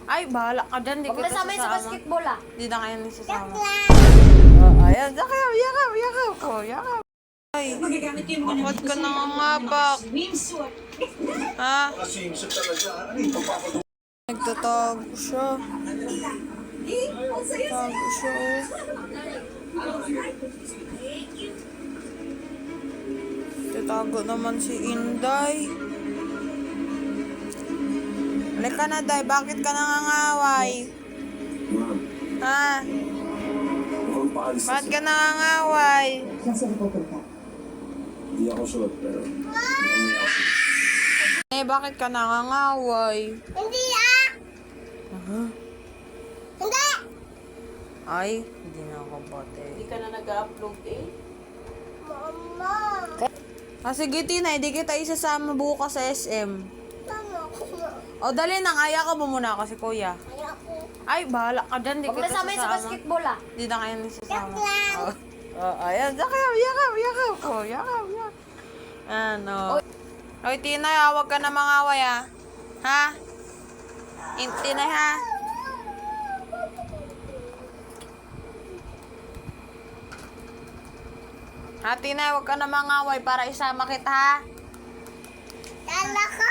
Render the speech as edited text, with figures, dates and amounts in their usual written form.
Ay, bahala ka dyan. Di Huwag kita na samay sa sasama. basketball ah. Di na kayo nasasama. Lang. Ayan, yakap, yakap, yakap ko, yakap. Ay, bakit ka nangangabak? Ha? Nagtatago siya. Tago siya, oh. Tatago naman si Inday. Halika na, Day. Bakit ka nangangaway? Ha? Bakit ka nangangaway? Nasaan ka pupunta? Hindi ako sure, pero umuwi ako. Bakit ka nangangaway? Hindi ah. Hindi. Ay, hindi na ako bote. Hindi ka na nag-upload eh. Mama. Sige, Tina. Hindi kita isasama bukas sa SM. Mama ko na. O, dali nang. Aya ka mo muna kasi, kuya. Ayoko. Ay, bahala ka dyan. Di Huwag na kita samay sa sasama. basketball ah. Di na kayo nasasama. Lang. Ayan. Yakap, yakap, yakap ko. Yakap, yakap. Ano? Oy, Tina, huwag ka na mangaway, ha? Ha? Tina, ha? Ha, Tina, huwag ka na mangaway para isama kita, ha? Dala ko.